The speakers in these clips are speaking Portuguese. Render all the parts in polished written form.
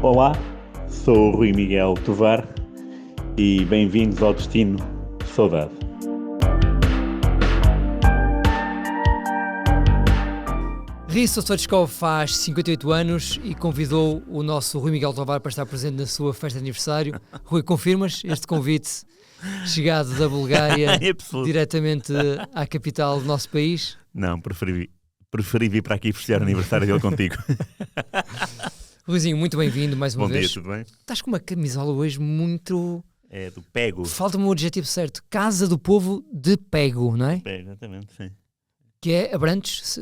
Olá, sou o Rui Miguel Tovar e bem-vindos ao Destino Saudade. Risto Stoichkov faz 58 anos e convidou o nosso Rui Miguel Tovar para estar presente na sua festa de aniversário. Rui, confirmas este convite chegado da Bulgária diretamente à capital do nosso país? Não, preferi vir para aqui festejar o aniversário dele contigo. Ruizinho, muito bem-vindo mais uma vez. Bom dia, tudo bem? Estás com uma camisola hoje muito... É do Pego. Falta-me o adjetivo certo. Casa do Povo de Pego, não é? Pego, exatamente, sim. Que é Abrantes,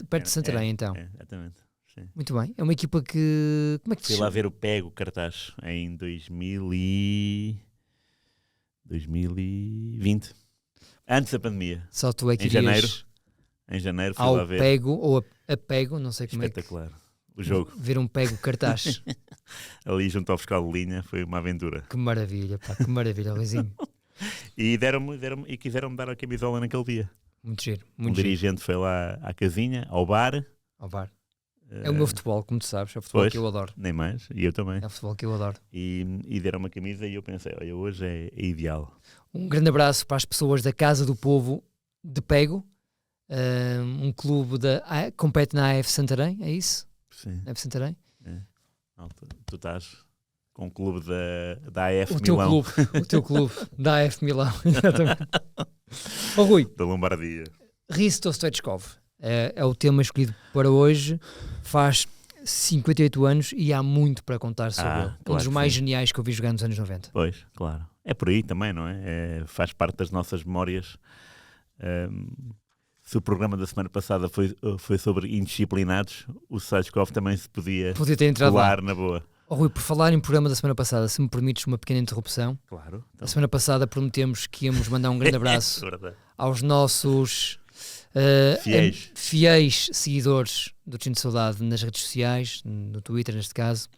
perto de Santarém, então. Exatamente, sim. Muito bem. É uma equipa que... Como é que se Fui chama? lá ver o Pego cartaz em 2020. Antes da pandemia. Só tu é que Em irias janeiro fui ao lá ver. Pego ou a Pego, não sei como é que... Espetacular. O jogo. Ver um Pego cartaz. Ali junto ao fiscal de linha foi uma aventura. Que maravilha, pá, que maravilha, Luizinho. E quiseram-me dar a camisola naquele dia. Muito giro, Um muito giro. dirigente foi lá à casinha, ao bar. Ao bar. É o meu futebol, como tu sabes, é o futebol Pois. que eu adoro. Nem mais, e eu também. É o futebol que eu adoro. E deram uma camisa e eu pensei, olha, hoje é ideal. Um grande abraço para as pessoas da Casa do Povo de Pego, um clube compete na AF Santarém, é isso? Sim. AF Santarém? Malta, tu estás com o clube da AF O teu Milão. clube da AF Milão, exatamente. Ó Rui, Da Lombardia. Risto Stoichkov é o tema escolhido para hoje. Faz 58 anos e há muito para contar sobre ele. Um claro dos que mais sim. geniais que eu vi jogar nos anos 90. Pois, claro. É por aí também, não é? Faz parte das nossas memórias. Se o programa da semana passada foi sobre indisciplinados, o Stoichkov também se podia Podia ter entrado lá. colar na boa. Oh, Rui, por falar em programa da semana passada, se me permites uma pequena interrupção. Claro. A semana passada prometemos que íamos mandar um grande abraço Verdade. aos nossos fiéis seguidores do Destino de Saudade nas redes sociais, no Twitter neste caso.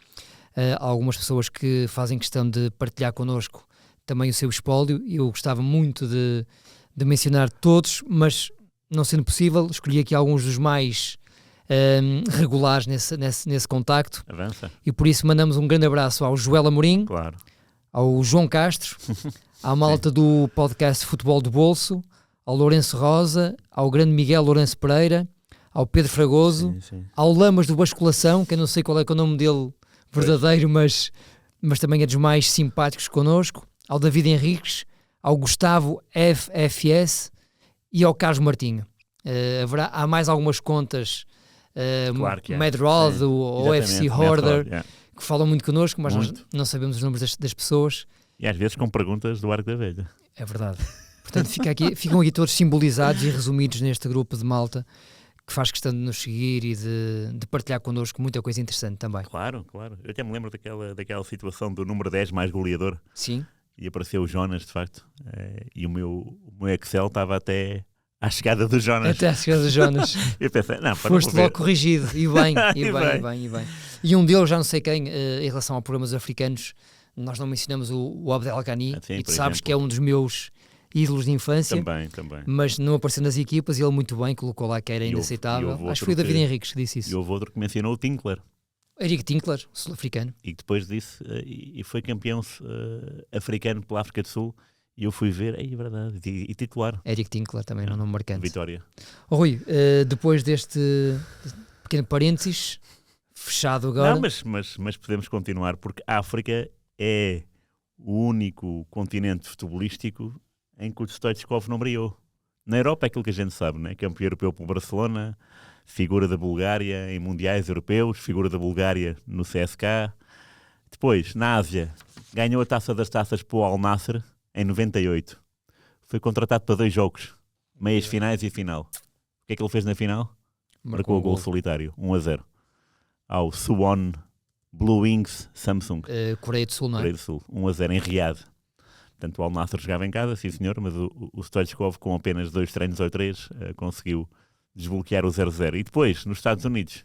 Há algumas pessoas que fazem questão de partilhar connosco também o seu espólio e eu gostava muito de mencionar todos, mas não sendo possível, escolhi aqui alguns dos mais regulares nesse contacto. Avança. E por isso mandamos um grande abraço ao Joel Amorim, Claro. ao João Castro, à malta do podcast Futebol do Bolso, ao Lourenço Rosa, ao grande Miguel Lourenço Pereira, ao Pedro Fragoso, Sim. ao Lamas do Basculação, que eu não sei qual é que é o nome dele verdadeiro, mas também é dos mais simpáticos connosco, ao David Henriques, ao Gustavo FFS e ao Carlos Martinho. Há mais algumas contas, Claro que há. Mad Rod, Sim. o OFC Exatamente, Hoarder, Mad Rod, que falam muito connosco, mas nós Muito. não sabemos os nomes das pessoas. E às vezes com perguntas do Arco da Velha. É verdade. Portanto, ficam aqui todos simbolizados e resumidos neste grupo de malta que faz questão de nos seguir e de partilhar connosco muita coisa interessante também. Claro. Eu até me lembro daquela situação do número 10 mais goleador. Sim. E apareceu o Jonas, de facto. E o meu Excel estava até à chegada do Jonas. Até à chegada do Jonas. Eu pensei, não, para Foste não logo corrigido. E bem. E bem. E um deles, já não sei quem, em relação a programas africanos, nós não mencionamos o Abdel Ghani, Sim, e tu por sabes exemplo. que é um dos meus ídolos de infância. Também. Mas não apareceu nas equipas e ele muito bem colocou lá que era E houve inaceitável. outro Acho que foi o David que- Henriques que disse isso. E houve outro que mencionou o Tinkler. Eric Tinkler, sul-africano. E que depois disse, e foi campeão africano pela África do Sul. E eu fui ver, é verdade, e titular. Eric Tinkler também, um nome marcante. Vitória. Oh, Rui, depois deste pequeno parênteses, fechado agora. Não, mas podemos continuar, porque a África é o único continente futebolístico em que o Stoichkov não brilhou. Na Europa é aquilo que a gente sabe, né? Campeão europeu pelo Barcelona, figura da Bulgária em mundiais europeus, figura da Bulgária no CSK. Depois, na Ásia, ganhou a taça das taças para o Al Nassr em 98. Foi contratado para 2 jogos, meias finais e final. O que é que ele fez na final? Marcou o gol solitário, 1-0. Ao Suwon Blue Wings Samsung. Coreia do Sul, não é? Coreia do Sul, 1-0 em Riad. Portanto, o Al Nassr jogava em casa, sim senhor, mas o Stoichkov, com apenas 2 treinos ou 3, conseguiu desbloquear o 0-0. E depois, nos Estados Unidos,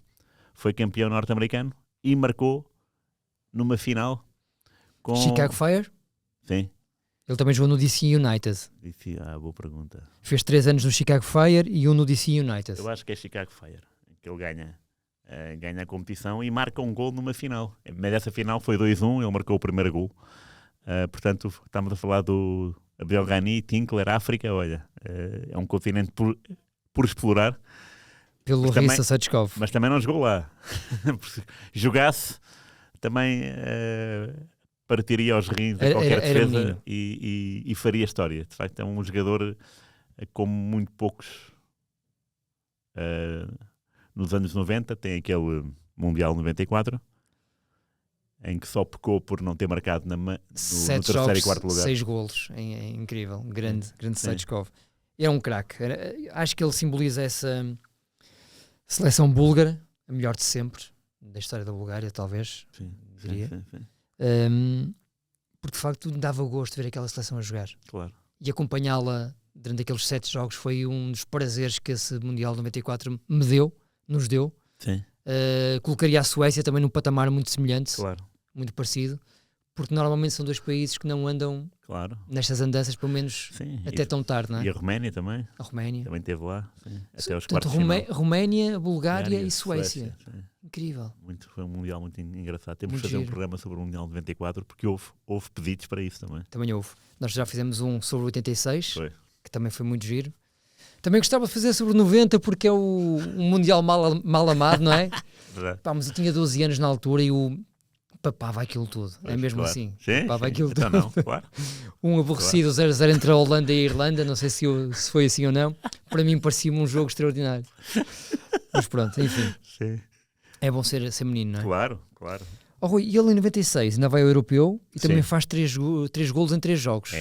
foi campeão norte-americano e marcou numa final com... Chicago Fire? Sim. Ele também jogou no DC United. Boa pergunta. Fez 3 anos no Chicago Fire e 1 no DC United. Eu acho que é Chicago Fire, que ele ganha ganha a competição e marca um gol numa final. Mas essa final foi 2-1, ele marcou o primeiro gol. Portanto, estamos a falar do Abdel Ghani, Tinkler, África. Olha, é um continente por explorar. Pelo Rissa Sachkov. Mas também não jogou lá. Jogasse, também partiria aos rins a qualquer defesa e faria história. De facto, é um jogador como muito poucos nos anos 90. Tem aquele Mundial 94, em que só pecou por não ter marcado no terceiro e quarto lugar. 6 golos. É incrível. Grande Sachkov. É um craque. Acho que ele simboliza essa seleção búlgara, a melhor de sempre, da história da Bulgária, talvez, diria. Sim. Porque de facto dava gosto de ver aquela seleção a jogar. Claro. E acompanhá-la durante aqueles 7 jogos foi um dos prazeres que esse Mundial 94 nos deu. Sim. Colocaria a Suécia também num patamar muito semelhante, claro, muito parecido, porque normalmente são 2 países que não andam nestas andanças, pelo menos até tão tarde, não é? E a Roménia também. A Roménia. Também esteve lá, até aos Portanto, quartos de final. Roménia, Bulgária e Suécia. Incrível. Foi um Mundial muito engraçado. Temos de fazer um programa sobre o Mundial 94, porque houve pedidos para isso também. Também houve. Nós já fizemos um sobre 86, que também foi muito giro. Também gostava de fazer sobre 90, porque é um Mundial mal amado, não é? Mas eu tinha 12 anos na altura e papava aquilo tudo. É mesmo assim. Papava aquilo tudo. Não, claro. Um aborrecido 0-0 entre a Holanda e a Irlanda, não sei se foi assim ou não. Para mim parecia-me um jogo extraordinário. Mas pronto, enfim. Sim. É bom ser menino, não é? Claro. Rui, e ele em 96 ainda vai ao Europeu e também faz 3 golos em 3 jogos.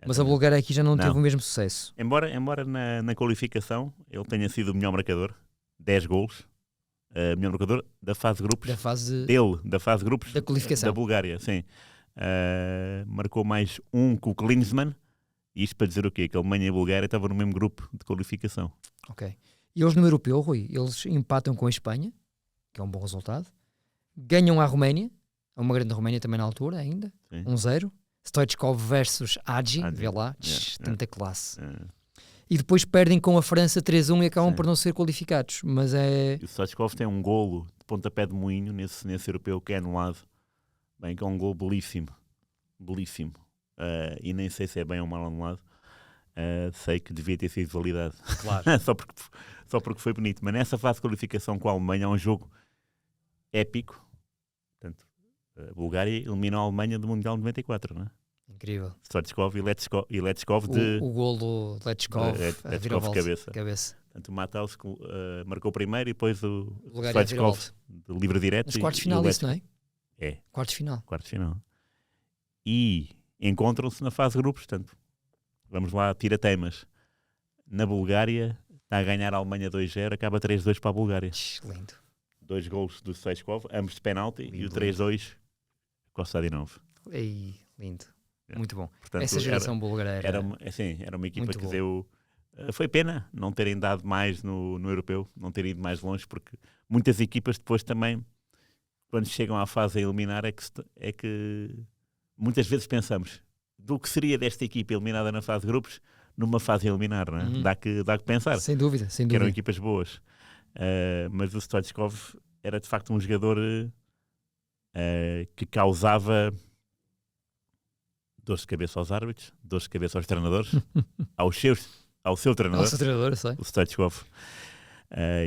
Mas a Bulgária aqui já não teve o mesmo sucesso. Embora na qualificação ele tenha sido o melhor marcador, 10 golos, melhor marcador da fase de grupos, da fase de grupos da qualificação da Bulgária, sim. Marcou mais um com o Klinsmann, e isto para dizer o quê? Que a Alemanha e a Bulgária estavam no mesmo grupo de qualificação. Ok. E eles no Europeu, Rui, eles empatam com a Espanha, que é um bom resultado, ganham a Roménia, uma grande Roménia também na altura ainda, 1-0, Stoichkov versus Hagi, vê lá, tanta classe. E depois perdem com a França 3-1 e acabam por não ser qualificados. Mas o Stoichkov tem um golo de pontapé de moinho nesse europeu que é anulado. Bem, que é um golo belíssimo. E nem sei se é bem ou mal anulado. Sei que devia ter sido validado. Claro. só porque foi bonito. Mas nessa fase de qualificação com a Alemanha é um jogo épico. Portanto, a Bulgária eliminou a Alemanha do Mundial 94, não é? Incrível. Stoichkov e Letchkov de... O gol do Letchkov a virar de cabeça. Portanto, o Matthaus marcou primeiro e depois o Stoichkov de livre direto. Nos quartos de final isso, não é? É. Quartos de final. E encontram-se na fase de grupos, portanto, vamos lá, tira temas. Na Bulgária, está a ganhar a Alemanha 2-0, acaba 3-2 para a Bulgária. Lindo. 2 golos do Stoichkov, ambos de penalti, e o 3-2 com o Stadinov. Lindo. Muito bom. Portanto, essa geração búlgara era uma equipa que deu... Foi pena não terem dado mais no europeu, não terem ido mais longe, porque muitas equipas depois também, quando chegam à fase a eliminar, é que muitas vezes pensamos do que seria desta equipa eliminada na fase de grupos numa fase a eliminar, não é? Dá que pensar. Sem dúvida. Que eram equipas boas. Mas o Stoichkov era de facto um jogador que causava dores de cabeça aos árbitros, dores de cabeça aos treinadores, ao seu treinador, o Stoichkov,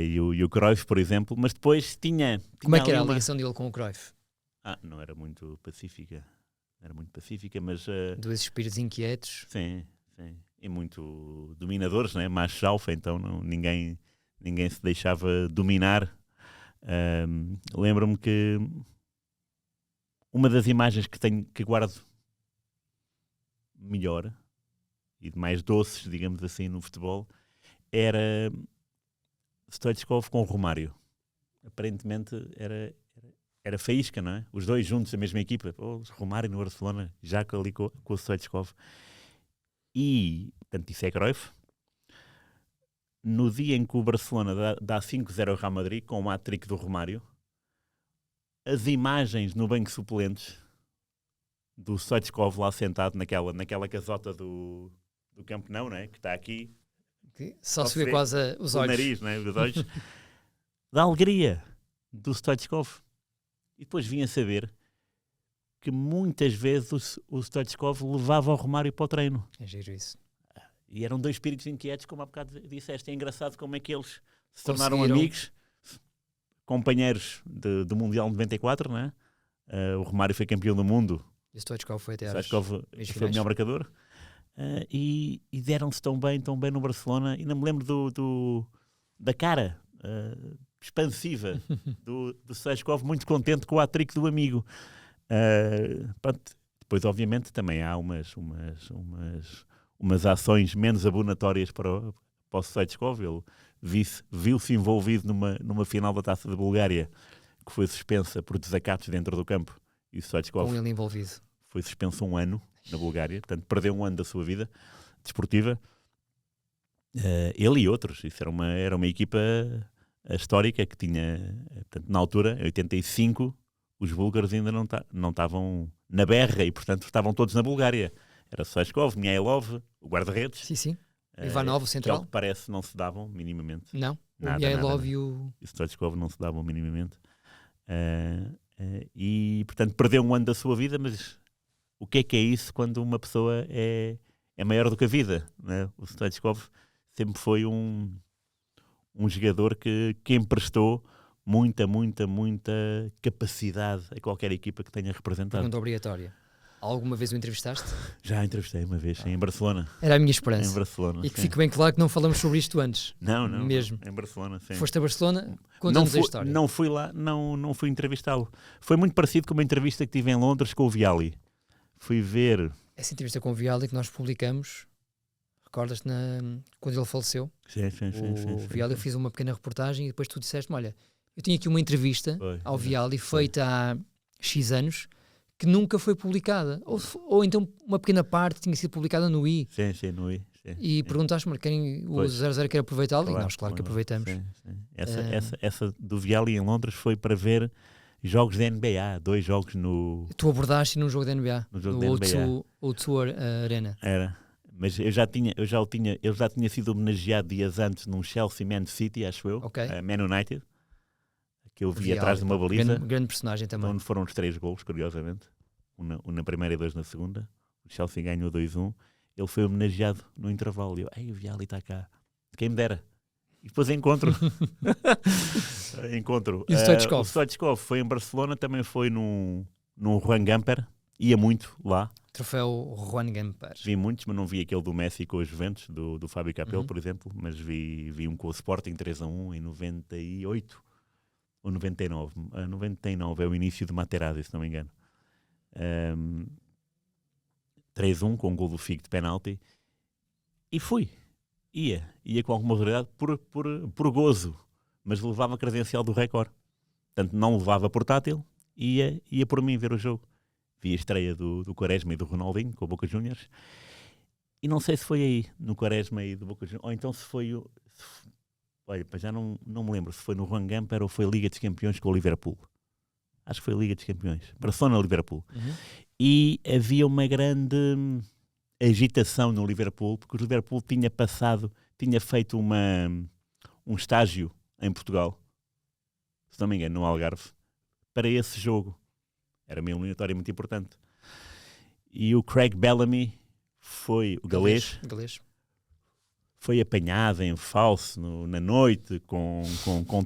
e o Cruyff, por exemplo. Mas depois tinha como é que era a ligação dele com o Cruyff? Não era muito pacífica. Mas... Dois espíritos inquietos. Sim. E muito dominadores, né? Macho alfa, então ninguém se deixava dominar. Lembro-me que uma das imagens que guardo melhor e de mais doces, digamos assim, no futebol, era Stoichkov com o Romário. Aparentemente era faísca, não é? Os dois juntos, a mesma equipa. Romário no Barcelona, já ali com o Stoichkov. E, portanto, isso é Cruyff. No dia em que o Barcelona dá 5-0 ao Real Madrid, com o hat-trick do Romário, as imagens no banco de suplentes do Stoichkov lá sentado naquela casota do Camp Nou, né? Que está aqui. Só se vê quase os olhos. O nariz, né? Os olhos. Dá alegria. do Stoichkov. E depois vim a saber que muitas vezes o Stoichkov levava o Romário para o treino. É giro isso. E eram dois espíritos inquietos, como há bocado disseste. É engraçado como é que eles se tornaram Conseguiram. amigos, companheiros do Mundial de 94, não é? O Romário foi campeão do mundo, E o Stoichkov foi até o às Stoichkov meias foi o finais. melhor marcador. E deram-se tão bem no Barcelona. E não me lembro da cara expansiva do Stoichkov, muito contente com o hat-trick do amigo. Pronto. Depois, obviamente, também há umas ações menos abonatórias para o Stoichkov. Ele viu-se envolvido numa final da Taça da Bulgária que foi suspensa por desacatos dentro do campo, e o Stoichkov Com ele envolvido. foi suspenso 1 ano na Bulgária, portanto perdeu 1 ano da sua vida desportiva. Ele e outros. Isso era uma equipa histórica que tinha, portanto, na altura, em 85, os búlgaros ainda não estavam na berra e, portanto, estavam todos na Bulgária. Era Stoichkov, Mihailov, o guarda-redes. Sim. Ivanov, o Que, central. ao que parece, não se davam minimamente. Não. Nada, O Mihailov nada. e o... E Stoichkov não se davam minimamente. E, portanto, perdeu 1 ano da sua vida, mas o que é isso quando uma pessoa é maior do que a vida, né? O Stoichkov sempre foi um jogador que emprestou muita capacidade a qualquer equipa que tenha representado. Pergunta obrigatória. Alguma vez o entrevistaste? Já entrevistei uma vez em Barcelona. Era a minha Em esperança. Barcelona, E que sim. fique bem claro que não falamos sobre isto antes. Não, mesmo. em Barcelona, sim. Foste a Barcelona, Não conta-nos a história. Não fui lá, não fui entrevistá-lo. Foi muito parecido com uma entrevista que tive em Londres com o Vialli. Fui ver... Essa entrevista com o Vialli que nós publicamos, recordas-te quando ele faleceu? Sim. O Vialli, eu fiz uma pequena reportagem e depois tu disseste-me, olha, eu tinha aqui uma entrevista ao Vialli feita há X anos que nunca foi publicada. Ou então uma pequena parte tinha sido publicada no I. Sim, no I. Sim, E perguntaste-me, o 00 quer aproveitá-lo? E nós, claro que aproveitamos. Sim. Essa do Vialli em Londres foi para ver jogos da NBA, 2 jogos no... Tu abordaste num jogo da NBA, No jogo no da NBA. O2 Arena. Era. Mas ele já tinha sido homenageado dias antes num Chelsea Man City, acho eu, Ok. Man United, que eu vi Vialli, atrás de uma baliza, grande personagem também. onde foram os 3 golos, curiosamente. Um na primeira e 2 na segunda. O Chelsea ganhou 2-1. Ele foi homenageado no intervalo. E eu, o Vialli está cá. Quem me dera. E depois encontro. E o Stoichkov? O Stoichkov foi em Barcelona, também foi num Juan Gamper. Ia muito lá. Troféu Juan Gamper. Vi muitos, mas não vi aquele do Messi com os Juventus, do Fábio Capello, por exemplo. Mas vi um com o Sporting 3-1 em 98 ou 99. 99 é o início de Materazzi, se não me engano. 3-1 com um gol do Figo de penalti. E fui. Ia com alguma autoridade por gozo, mas levava a credencial do Record. Portanto, não levava portátil, ia por mim ver o jogo. Vi a estreia do Quaresma e do Ronaldinho com o Boca Juniors. E não sei se foi aí, no Quaresma e do Boca Juniors, ou então se foi... olha, já não me lembro se foi no Juan Gamper ou foi a Liga dos Campeões com o Liverpool. Acho que foi a Liga dos Campeões. Barcelona-Liverpool. E havia uma grande agitação no Liverpool, porque o Liverpool tinha feito um estágio em Portugal, se não me engano, no Algarve, para esse jogo. Era uma eliminatória muito importante. E o Craig Bellamy o galês, foi apanhado em falso na noite com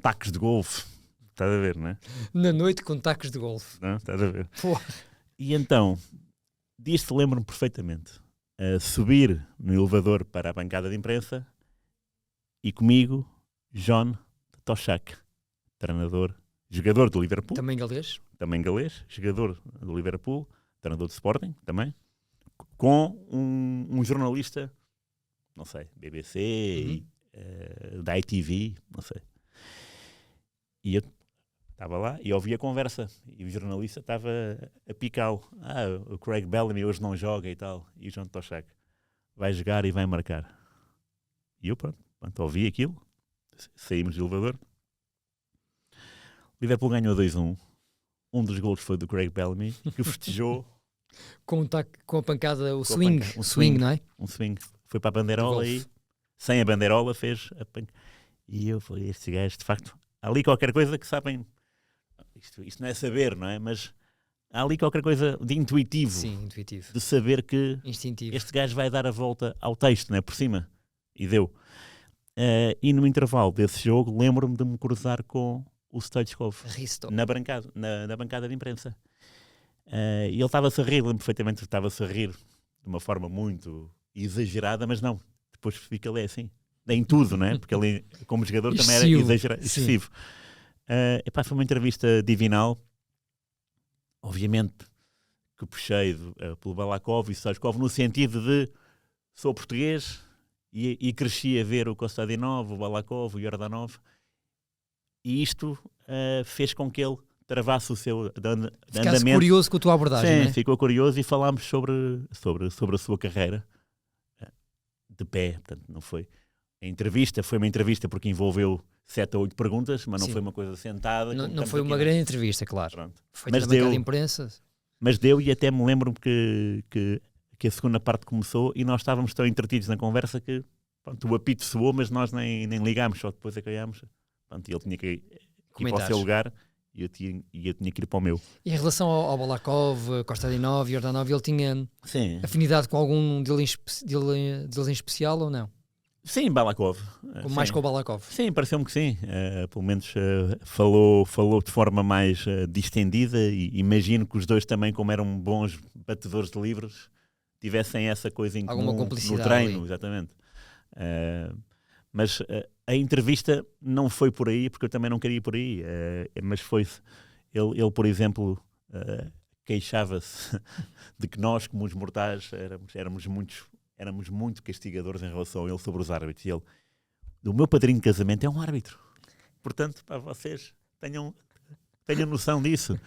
tacos de golfe. Estás a ver, não é? Na noite com tacos de golfe. Não, estás a ver? Pô. E então, disto lembro-me perfeitamente. Subir no elevador para a bancada de imprensa e comigo, John Toshak, jogador do Liverpool. Também galês, Jogador do Liverpool, treinador de Sporting também, com um jornalista, não sei, BBC, da ITV, não sei. E eu estava lá e ouvi a conversa e o jornalista estava a picá-lo. O Craig Bellamy hoje não joga e tal. E o John Toshak vai jogar e vai marcar. E eu pronto ouvi aquilo, saímos do elevador. O Liverpool ganhou 2-1. Um dos golos foi do Craig Bellamy, que festejou com a pancada, o com swing, um swing, não é? Um swing. Foi para a bandeirola e sem a bandeirola fez a pancada. E eu falei, estes gajos, de facto, há ali qualquer coisa que sabem isto não é saber, não é? Mas há ali qualquer coisa de intuitivo. Sim, intuitivo. De saber que Instintivo. este gajo vai dar a volta ao texto, não é? Por cima. E deu. E no intervalo desse jogo, lembro-me de me cruzar com o Stoichkov na bancada de imprensa. E ele estava-se a rir, lembro perfeitamente que estava-se a rir de uma forma muito exagerada, mas não. Depois percebi que ele é assim. Em tudo, não é? Porque ele, como jogador, também era excessivo. Foi uma entrevista divinal. Obviamente que puxei pelo Balakov e Stoichkov no sentido de sou português e cresci a ver o Kostadinov, o Balakov, o Yordanov, e isto fez com que ele travasse o seu andamento. Ficasse curioso com a tua abordagem, sim, não é? Ficou curioso e falámos sobre a sua carreira de pé. Portanto, não foi a entrevista, foi uma entrevista porque envolveu 7 ou 8 perguntas, mas não foi uma coisa sentada. Não foi uma grande entrevista, claro. Pronto. Foi na bancada de imprensa. Mas deu, e até me lembro que a segunda parte começou e nós estávamos tão entretidos na conversa que pronto, o apito soou, mas nós nem ligámos, só depois é que olhámos. Pronto, ele tinha que ir para o seu lugar e eu tinha que ir para o meu. E em relação ao Balakov, Kostadinov, Yordanov, ele tinha afinidade com algum deles em especial ou não? Sim, Balakov. Mais com o Balakov? Sim, pareceu-me que sim. Pelo menos falou de forma mais distendida e imagino que os dois também, como eram bons batedores de livros, tivessem essa coisa em comum no treino. Ali. Exatamente. Mas a entrevista não foi por aí, porque eu também não queria ir por aí. Mas foi ele, por exemplo, queixava-se de que nós, como os mortais, éramos muito castigadores em relação a ele sobre os árbitros. E ele, o meu padrinho de casamento é um árbitro. Portanto, para vocês, tenham noção disso.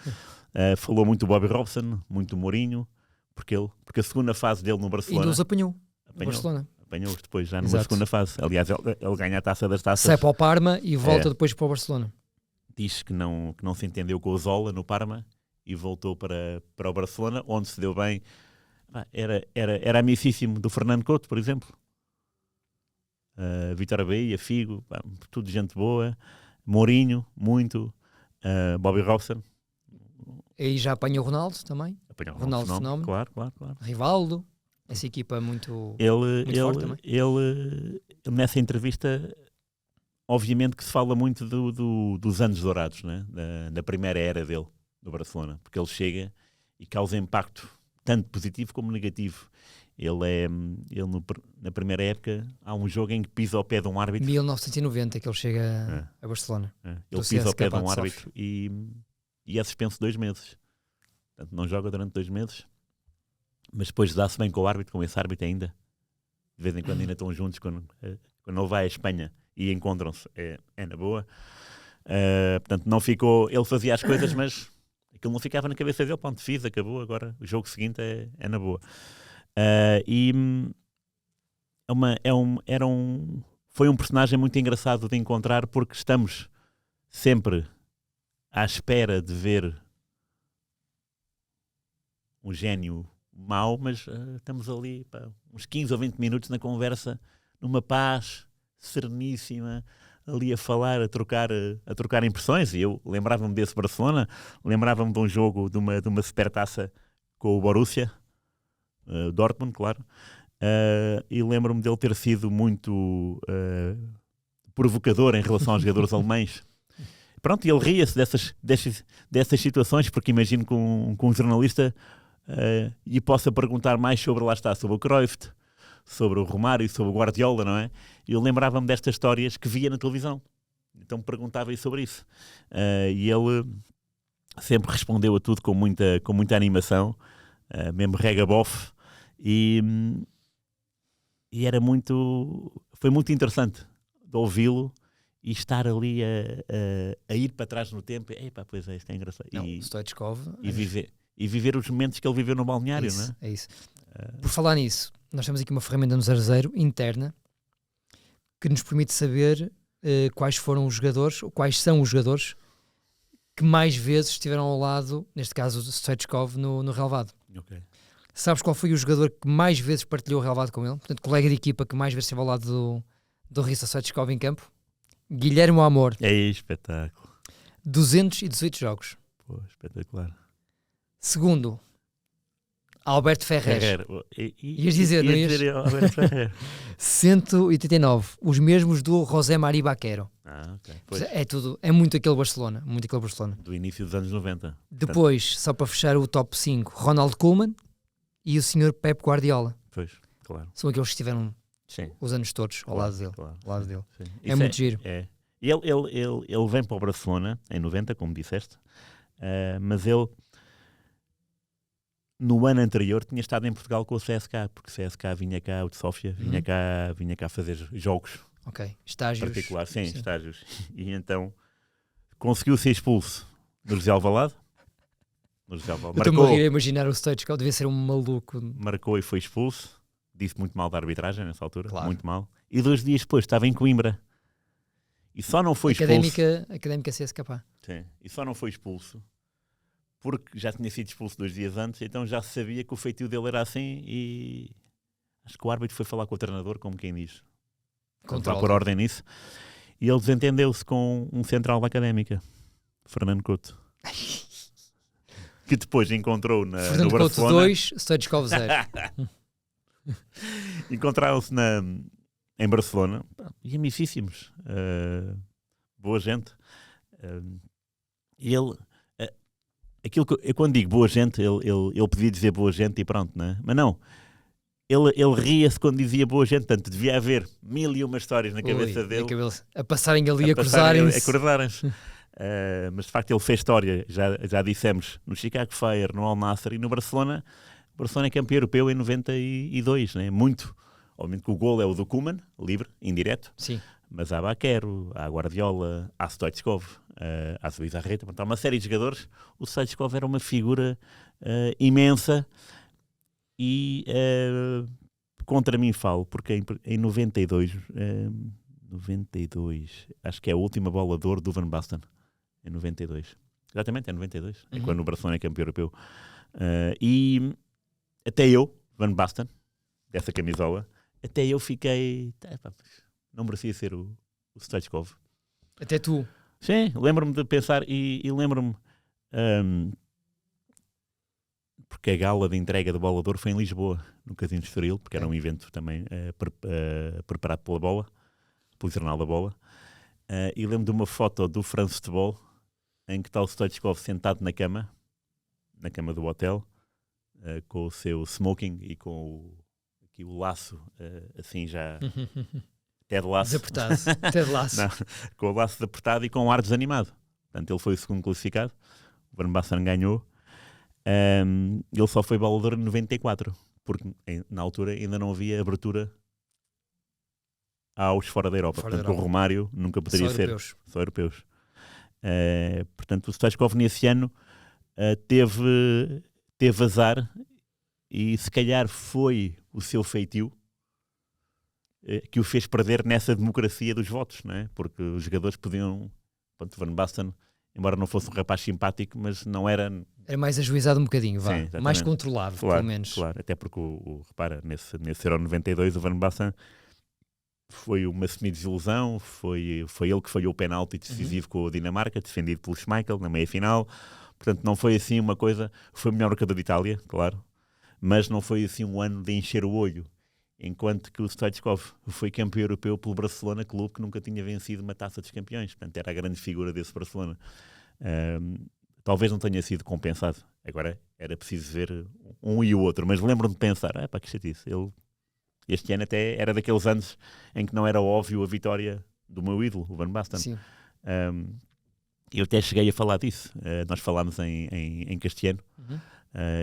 Falou muito do Bobby Robson, muito do Mourinho, porque a segunda fase dele no Barcelona... E nos apanhou no Barcelona. Apanhou-os depois, já numa segunda fase. Aliás, ele ganha a taça das taças. Sai para o Parma e volta depois para o Barcelona. Diz que não se entendeu com o Zola no Parma e voltou para o Barcelona, onde se deu bem. Era amicíssimo do Fernando Couto, por exemplo. Vitória Bahia, Figo, tudo gente boa. Mourinho, muito. Bobby Robson. E já apanhou o Ronaldo também? Apanhou Ronaldo Fenómeno. Claro. Rivaldo. Essa equipa muito forte também. Ele, nessa entrevista, obviamente que se fala muito dos anos dourados, né? da primeira era dele, do Barcelona. Porque ele chega e causa impacto tanto positivo como negativo. Ele na primeira época, há um jogo em que pisa ao pé de um árbitro. 1990 que ele chega a Barcelona. Ele pisa ao pé de um árbitro e é suspenso 2 meses. Portanto, não joga durante 2 meses, mas depois dá-se bem com o árbitro, com esse árbitro ainda. De vez em quando ainda estão juntos quando ele vai à Espanha e encontram-se. É na boa. Portanto, não ficou... Ele fazia as coisas, mas aquilo não ficava na cabeça dele. Pronto, fiz, acabou, agora o jogo seguinte é na boa. Foi um personagem muito engraçado de encontrar, porque estamos sempre à espera de ver um gênio mau, mas estamos ali uns 15 ou 20 minutos na conversa, numa paz sereníssima, ali a falar, a trocar impressões. E eu lembrava-me desse Barcelona, lembrava-me de um jogo, de uma supertaça com o Borussia Dortmund, claro, e lembro-me dele ter sido muito provocador em relação aos jogadores alemães. Pronto, e ele ria-se dessas situações, porque imagino que um jornalista lhe possa perguntar mais sobre o Cruyff, sobre o Romário, sobre o Guardiola, não é? E eu lembrava-me destas histórias que via na televisão. Então perguntava-lhe sobre isso. E ele sempre respondeu a tudo com muita animação, mesmo regabof, e foi muito interessante de ouvi-lo e estar ali a ir para trás no tempo. Pois é, isto é engraçado. Stoichkov. E viver os momentos que ele viveu no balneário, não é? É isso. Por falar nisso, nós temos aqui uma ferramenta no 00 interna que nos permite saber quais são os jogadores que mais vezes estiveram ao lado, neste caso do Stoichkov, no relvado. Okay. Sabes qual foi o jogador que mais vezes partilhou o relvado com ele? Portanto, colega de equipa que mais vezes esteve ao lado do Hristov Stoichkov em campo? Guilherme Amor. É espetáculo. 218 jogos. Pô, espetacular. Segundo, Alberto Ferrer. Ias dizer, não ias? Alberto Ferrer. 189. Os mesmos do José Mari Baquero. Ok. Pois. É tudo. É muito aquele Barcelona. Do início dos anos 90. Depois, só para fechar o top 5, Ronald Koeman e o Sr. Pep Guardiola. Pois, claro. São aqueles que estiveram Sim. os anos todos ao lado dele. Claro. Ao lado dele. Sim. É muito giro. É. E ele vem para o Barcelona em 90, como disseste, mas ele no ano anterior tinha estado em Portugal com o CSK, porque o CSK vinha cá, o de Sófia, vinha cá fazer jogos. Ok, estágios. Particular, sim, estágios. E então conseguiu ser expulso no José Alvalade. Estou-me a rir a imaginar o Stoichkov, devia ser um maluco. Marcou e foi expulso. Disse muito mal da arbitragem nessa altura, claro. Muito mal. E 2 dias depois estava em Coimbra. E só não foi expulso. Académica CSK. Sim, e só não foi expulso porque já tinha sido expulso 2 dias antes, então já se sabia que o feitio dele era assim e acho que o árbitro foi falar com o treinador, como quem diz. Vai pôr ordem nisso. E ele desentendeu-se com um central da Académica, Fernando Couto. Que depois encontrou no Fernando Barcelona. Couto 2, Stoichkov 0. Encontraram-se em Barcelona, e amicíssimos, boa gente. E ele, aquilo que eu quando digo boa gente, ele podia dizer boa gente e pronto, não é? Mas não, ele ria-se quando dizia boa gente, portanto devia haver 1001 histórias na cabeça dele. A passarem ali, a cruzarem-se. Mas de facto ele fez história, já dissemos, no Chicago Fire, no Al Nassr e no Barcelona. O Barcelona é campeão europeu em 92, né? Muito. Obviamente que o gol é o do Koeman, livre, indireto. Sim. Mas há Baquero, há Guardiola, há Stoichkov, há Zubizarreta, há uma série de jogadores. O Stoichkov era uma figura imensa e contra mim falo, porque em 92, acho que é a última bola de ouro do Van Basten, em 92. Exatamente, é 92, é quando o Barcelona é campeão europeu. E até eu, Van Basten, dessa camisola, até eu fiquei... Não merecia ser o Stoichkov. Até tu? Sim, lembro-me de pensar e lembro-me... porque a gala de entrega do Bola de Ouro foi em Lisboa, no Casino de Estoril, porque era um evento também preparado pela Bola, pelo Jornal da Bola. E lembro de uma foto do France Futebol, em que está o Stoichkov sentado na cama do hotel, com o seu smoking e com o laço, assim já... Até de laço. Desapertado. Até de laço. Não, com o laço desapertado e com o ar desanimado. Portanto, ele foi o segundo classificado. O Van Basten ganhou. Ele só foi bola de ouro em 94, porque na altura ainda não havia abertura aos fora da Europa. Portanto, o Romário nunca poderia ser. Só europeus. Portanto, o Stoichkov nesse ano teve azar e se calhar foi o seu feitio que o fez perder nessa democracia dos votos, não é? Porque os jogadores podiam... Portanto, Van Basten, embora não fosse um rapaz simpático, mas não era... Era mais ajuizado um bocadinho, vá. Sim, mais controlado, claro, pelo menos. Claro, até porque, repara, nesse Euro 92, o Van Basten foi uma semi-desilusão, foi ele que falhou o penalti decisivo com a Dinamarca, defendido pelo Schmeichel na meia-final. Portanto, não foi assim uma coisa... Foi melhor que a da Itália, claro, mas não foi assim um ano de encher o olho. Enquanto que o Stoichkov foi campeão europeu pelo Barcelona, clube que nunca tinha vencido uma taça dos campeões. Portanto, era a grande figura desse Barcelona. Talvez não tenha sido compensado. Agora, era preciso ver um e o outro. Mas lembro-me de pensar, que chatice. Este ano até era daqueles anos em que não era óbvio a vitória do meu ídolo, o Van Basten. Sim. Eu até cheguei a falar disso. Nós falámos em castelhano.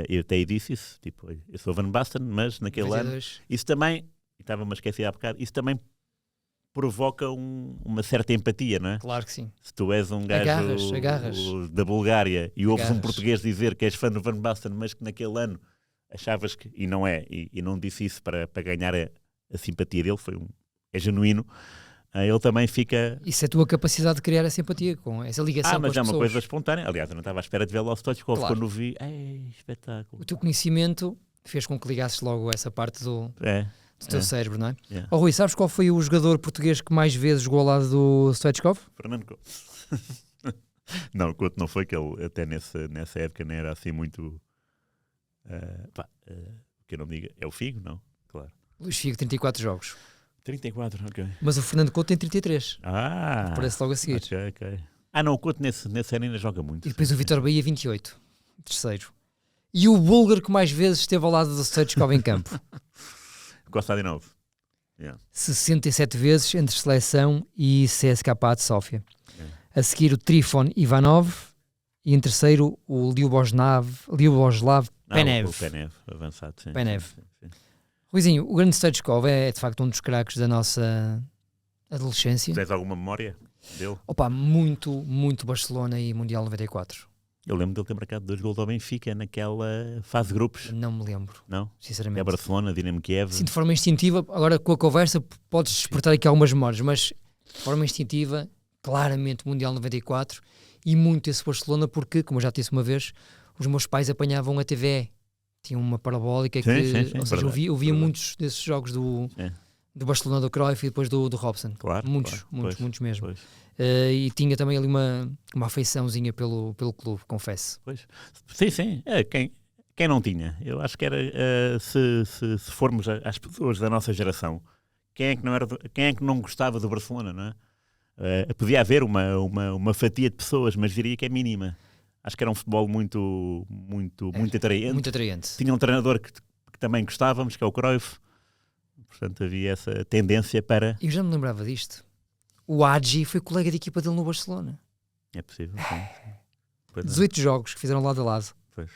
Eu até disse isso, tipo, eu sou Van Basten, mas naquele ano, isso também, estava-me a esquecer há bocado, isso também provoca uma certa empatia, não é? Claro que sim. Se tu és um gajo agarras. Da Bulgária e ouves um português dizer que és fã do Van Basten, mas que naquele ano achavas que, e não é, e não disse isso para ganhar a simpatia dele, é genuíno. Ele também fica... Isso é a tua capacidade de criar essa empatia, com essa ligação com as pessoas. Mas é uma coisa espontânea. Aliás, eu não estava à espera de ver lá o Stoichkov. Claro. Quando o vi, espetáculo. O teu conhecimento fez com que ligasses logo essa parte do teu cérebro, não é? Yeah. Rui, sabes qual foi o jogador português que mais vezes jogou ao lado do Stoichkov? Fernando Couto. Não, o Couto não foi, que ele até nessa época não era assim muito... que eu não me diga, é o Figo, não? Claro. Luís Figo, 34 jogos. 34, ok. Mas o Fernando Couto tem 33. Parece logo a seguir. Ok. Não, o Couto nesse ano ainda joga muito. E depois o Vítor Bahia, 28. Terceiro. E o búlgaro que mais vezes esteve ao lado do Stoichkov em campo. Konstantinov. Yeah. 67 vezes entre seleção e CSKA de Sófia. Yeah. A seguir o Trifon Ivanov e em terceiro o Lyuboslav Penev. O Penev, avançado. Sim, Penev. Sim. Ruizinho, o grande Stoichkov é de facto um dos craques da nossa adolescência. Tens alguma memória dele? Opa, muito Barcelona e Mundial 94. Eu lembro dele ter marcado 2 gols ao Benfica naquela fase de grupos. Não me lembro, Não? sinceramente. É Barcelona, Dinamo Kiev. Sim, de forma instintiva, agora com a conversa podes despertar aqui algumas memórias, mas de forma instintiva, claramente Mundial 94 e muito esse Barcelona porque, como eu já te disse uma vez, os meus pais apanhavam a TVE. Tinham uma parabólica Sim, ou seja, eu via muitos desses jogos do Barcelona, do Cruyff e depois do Robson. Claro. Muitos mesmo. Pois. E tinha também ali uma afeiçãozinha pelo clube, confesso. Pois. Sim. Quem não tinha? Eu acho que era, se formos às pessoas da nossa geração, quem é que não gostava do Barcelona, não é? Podia haver uma fatia de pessoas, mas diria que é mínima. Acho que era um futebol muito atraente. Muito atraente. Tinha um treinador que também gostávamos, que é o Cruyff. Portanto, havia essa tendência para... Eu já me lembrava disto. O Hagi foi colega de equipa dele no Barcelona. É possível, sim. 18 jogos que fizeram lado a lado. Pois.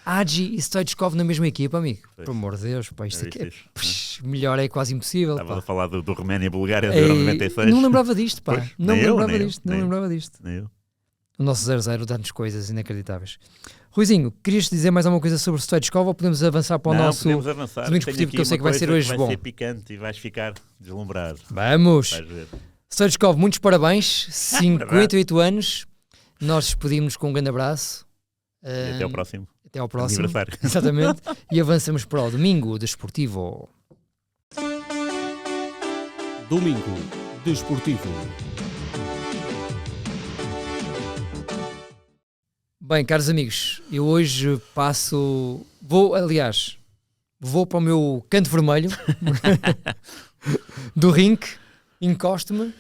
Hagi e Stoichkov na mesma equipa, amigo. Pois. Por amor de Deus, pá, isto aqui melhor é quase impossível. Estava pá. a falar do Roménia e Bulgária de 96. Não me lembrava disto, pá. Pois, Não me lembrava nem disto. eu. O nosso 0-0 dá-nos coisas inacreditáveis. Ruizinho, querias dizer mais alguma coisa sobre o Stoichkov ou podemos avançar para o nosso podemos avançar. domingo esportivo, que eu sei que vai ser hoje vai bom? Vai ser picante e vais ficar deslumbrado. Vamos! Vais ver. Stoichkov, muitos parabéns. 58 anos. Nós despedimos com um grande abraço. E até ao próximo. Até ao próximo. Aniversário. Exatamente. E avançamos para o domingo desportivo. Domingo desportivo. Bem, caros amigos, eu hoje vou para o meu canto vermelho do rink, encosto-me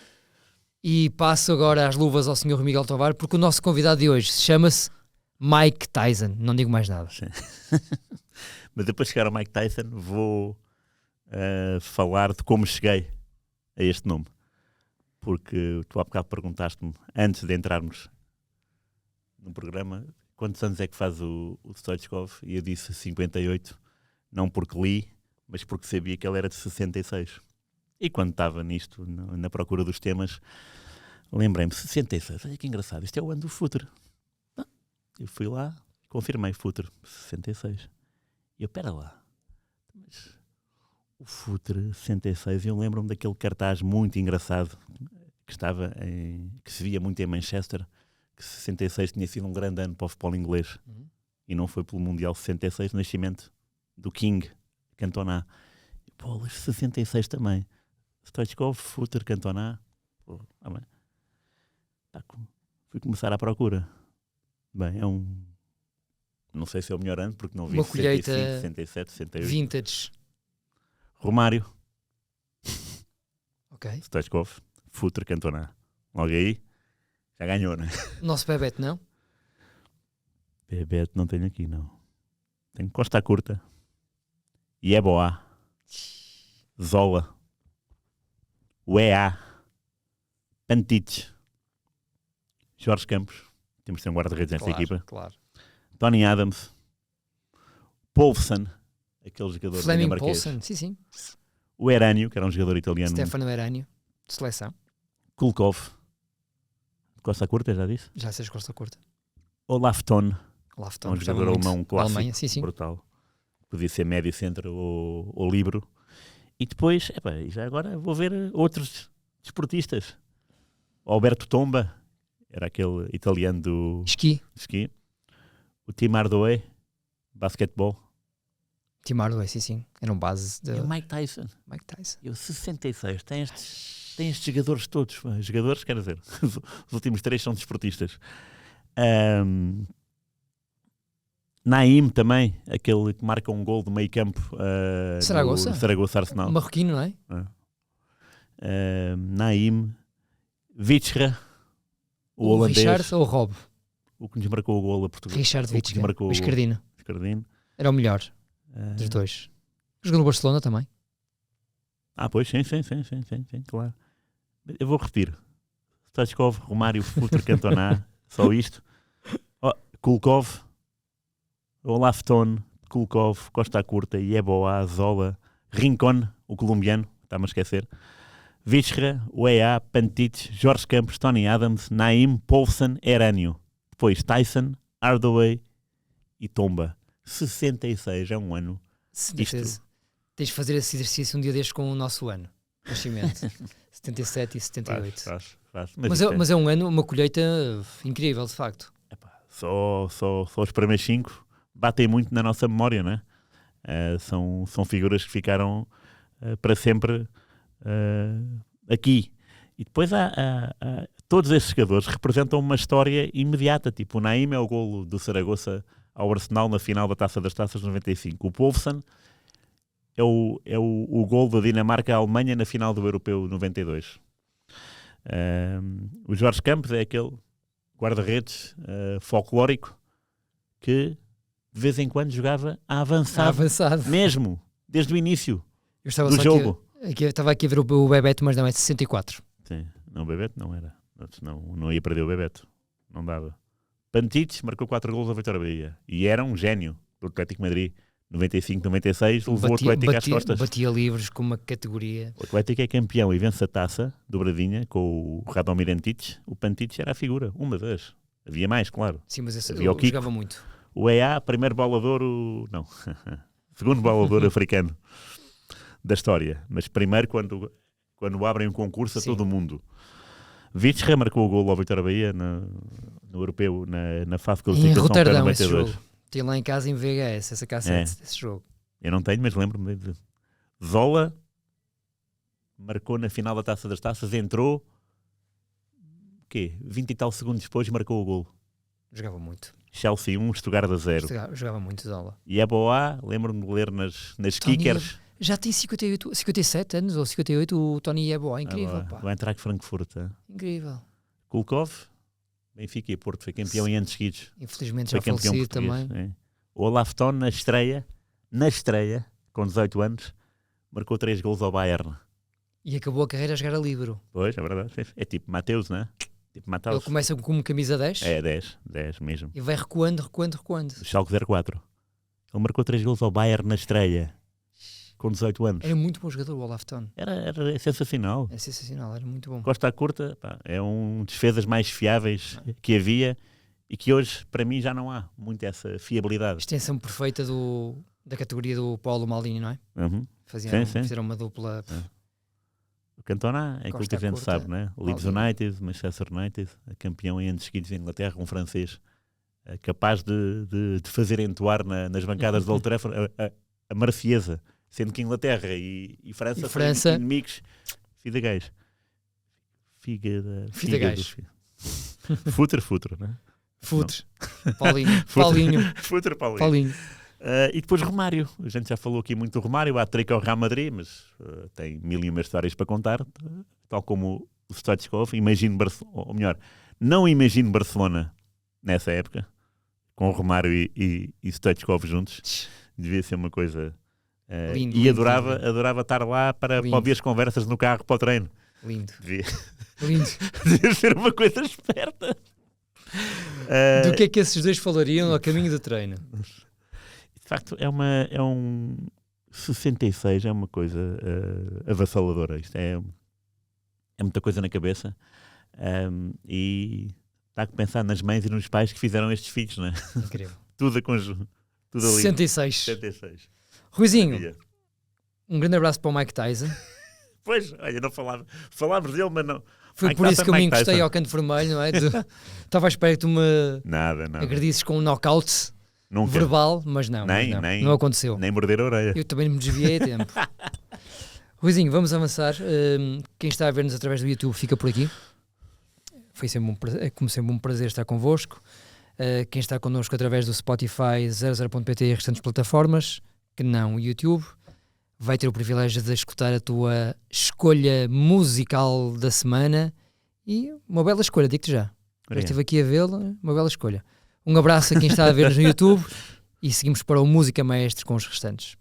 e passo agora as luvas ao Sr. Miguel Tovar, porque o nosso convidado de hoje chama-se Mike Tyson. Não digo mais nada. Mas depois de chegar ao Mike Tyson, vou falar de como cheguei a este nome. Porque tu há bocado perguntaste-me, antes de entrarmos no programa, quantos anos é que faz o Stoichkov? E eu disse 58, não porque li, mas porque sabia que ele era de 66. E quando estava nisto, na procura dos temas, lembrei-me, 66, olha que engraçado, isto é o ano do Futre. Eu fui lá, confirmei, Futre, 66. E eu, pera lá, mas o Futre, 66, eu lembro-me daquele cartaz muito engraçado que se via muito em Manchester, que 66 tinha sido um grande ano para o futebol inglês. E não foi pelo Mundial 66, nascimento do King, Cantona. Pô, 66 também. Stoichkov, Futre, Cantona. Pô, fui começar à procura. Bem, é um... Não sei se é o melhor ano, porque não vi Uma 65, colheita 67, 68. vintage. Romário, Ok. Stoichkov, Futre, Cantona. Logo aí, já ganhou, né? Nosso Bebete, não? Bebeto não tenho aqui, não. Tenho Costa Curta. Yeboah. Zola. UEA. Pantich. Jorge Campos. Temos de ter um guarda-redes nesta equipa. Claro. Tony Adams. Poulsen. Aquele jogador Fleming dinamarquês. Poulsen, sim. O Eranio, que era um jogador italiano. Stefano Eranio, de seleção. Kulkov. Costa Curta, já disse. Já seja Costa Curta. Olaf Thon. Lafton, Um jogador alemão clássico, Alemanha, sim. brutal. Podia ser médio centro ou livro. E depois, já agora vou ver outros desportistas. O Alberto Tomba, era aquele italiano do ski. O Tim Hardaway, basquetebol. Tim Hardaway, sim. Era um base de... E o Mike Tyson. Mike Tyson. Eu, 66, tens tem estes jogadores todos. Jogadores, quer dizer, os últimos 3 são desportistas. Naim também, aquele que marca um gol de meio campo Saragossa? Saragossa Arsenal. Marroquino, não é? Naim, Vitsra, o O holandês, Richard ou o Rob? o que nos marcou o gol a Portugal. Richard O que nos Vitsca, marcou o o esquerdino. Escardino. Era o melhor dos dois. Jogou no Barcelona também. Pois, sim, claro. Eu vou repetir. Stoichkov, Romário, Futre, Cantona, só isto. Kulkov, Olaf Ton, Kulkov, Costa Curta, Yeboah, Zola, Rincón, o colombiano, está-me a esquecer, Vitsra, Weah, Pantic, Jorge Campos, Tony Adams, Naim, Poulsen, Erânio. Depois Tyson, Hardaway e Tomba. 66, é um ano. Isto. Tens de fazer esse exercício um dia destes com o nosso ano. Nascimento. 77 e 78. Faz. Mas é um ano, uma colheita incrível, de facto. Só os primeiros 5 batem muito na nossa memória, não é? São figuras que ficaram para sempre aqui. E depois há todos esses jogadores representam uma história imediata. Tipo, o Naim é o golo do Saragossa ao Arsenal na final da Taça das Taças de 95. O Poulsen é o gol da Dinamarca à Alemanha na final do Europeu 92. O Jorge Campos é aquele guarda-redes folclórico que de vez em quando jogava a avançado. Mesmo, desde o início do jogo. Eu estava aqui a ver o Bebeto, mas não, é 64. Sim, não, o Bebeto não era. Não ia perder o Bebeto. Não dava. Pantic marcou 4 golos à Vitória Bahia. E era um gênio do Atlético de Madrid. 95, 96, levou o Atlético às costas. Batia livros com uma categoria. O Atlético é campeão e vence a taça do Bradinha com o Radomir Antic. O Pantic era a figura, uma das. Havia mais, claro. Sim, mas esse Havia o Kiko. jogava muito. O EA, primeiro bolador, não, segundo bolador africano da história. Mas primeiro, quando abrem um concurso a todo o mundo. Vitsra marcou o golo ao Vitória Bahia no Europeu, na fase de qualificação para 92. Tenho lá em casa em VHS, essa cassete desse jogo. Eu não tenho, mas lembro-me de Zola marcou na final da Taça das Taças, entrou 20 e tal segundos depois marcou o golo. Jogava muito. Chelsea 1, Stuttgart 0. Jogava muito Zola. E Yeboah, lembro-me de ler nas kickers. Já tem 57 anos ou 58 o Tony Yeboah, incrível. Vai entrar com Frankfurt. Incrível. Kulkov, Benfica e Porto, foi campeão em anos seguidos. Infelizmente já falecido também. É. O Olaf Ton na estreia, com 18 anos, marcou 3 golos ao Bayern. E acabou a carreira a jogar a livro. Pois, é verdade. É tipo Mateus, não é? Tipo Mateus. Ele começa como camisa 10? É, 10 mesmo. E vai recuando. O Schalke 04. Ele marcou 3 golos ao Bayern na estreia, com 18 anos. Era muito bom jogador o Olaf Ton. Era sensacional. É sensacional, era muito bom. Costa Curta, é um dos defesas mais fiáveis que havia e que hoje, para mim, já não há muito essa fiabilidade. Extensão perfeita da categoria do Paulo Maldini, não é? Uhum. Fizeram uma dupla. O Cantona é aquilo que a gente sabe, não é? Leeds United, Manchester United, campeão em anos seguidos em Inglaterra, um francês capaz de fazer entoar nas bancadas do Old Trafford a Marseiesa, sendo que Inglaterra e França são inimigos fidagais. Fidagais. Futre, não é? Futre. Paulinho. Futre, Paulinho. E depois Romário. A gente já falou aqui muito do Romário. Há trick ao Real Madrid, mas tem 1001 histórias para contar. Tal como o Stoichkov. Ou melhor, não imagino Barcelona nessa época, com o Romário e Stoichkov juntos. Devia ser uma coisa... lindo, e adorava estar lá para ouvir as conversas no carro para o treino. Lindo. Devia ser uma coisa esperta. Do que é que esses dois falariam ao caminho do treino? De facto, é um 66, é uma coisa avassaladora. Isto é muita coisa na cabeça. E está a pensar nas mães e nos pais que fizeram estes filhos, não é? Incrível. Tudo ali. 66. Ruizinho, um grande abraço para o Mike Tyson. Pois, olha, não falámos dele, mas não. Foi Mike por isso Tyson, que eu me Mike encostei Tyson. ao canto vermelho, não é? Estava à espera que tu me agredisses com um knockout verbal, mas não. Não aconteceu. Nem morder a orelha. Eu também me desviei a tempo. Ruizinho, vamos avançar. Quem está a ver-nos através do YouTube fica por aqui. Foi sempre como sempre um prazer estar convosco. Quem está connosco através do Spotify, 00.pt e restantes plataformas, que não o YouTube, vai ter o privilégio de escutar a tua escolha musical da semana e uma bela escolha, digo-te já. Eu estive aqui a vê-la, uma bela escolha. Um abraço a quem está a ver-nos no YouTube e seguimos para o Música Maestre com os restantes.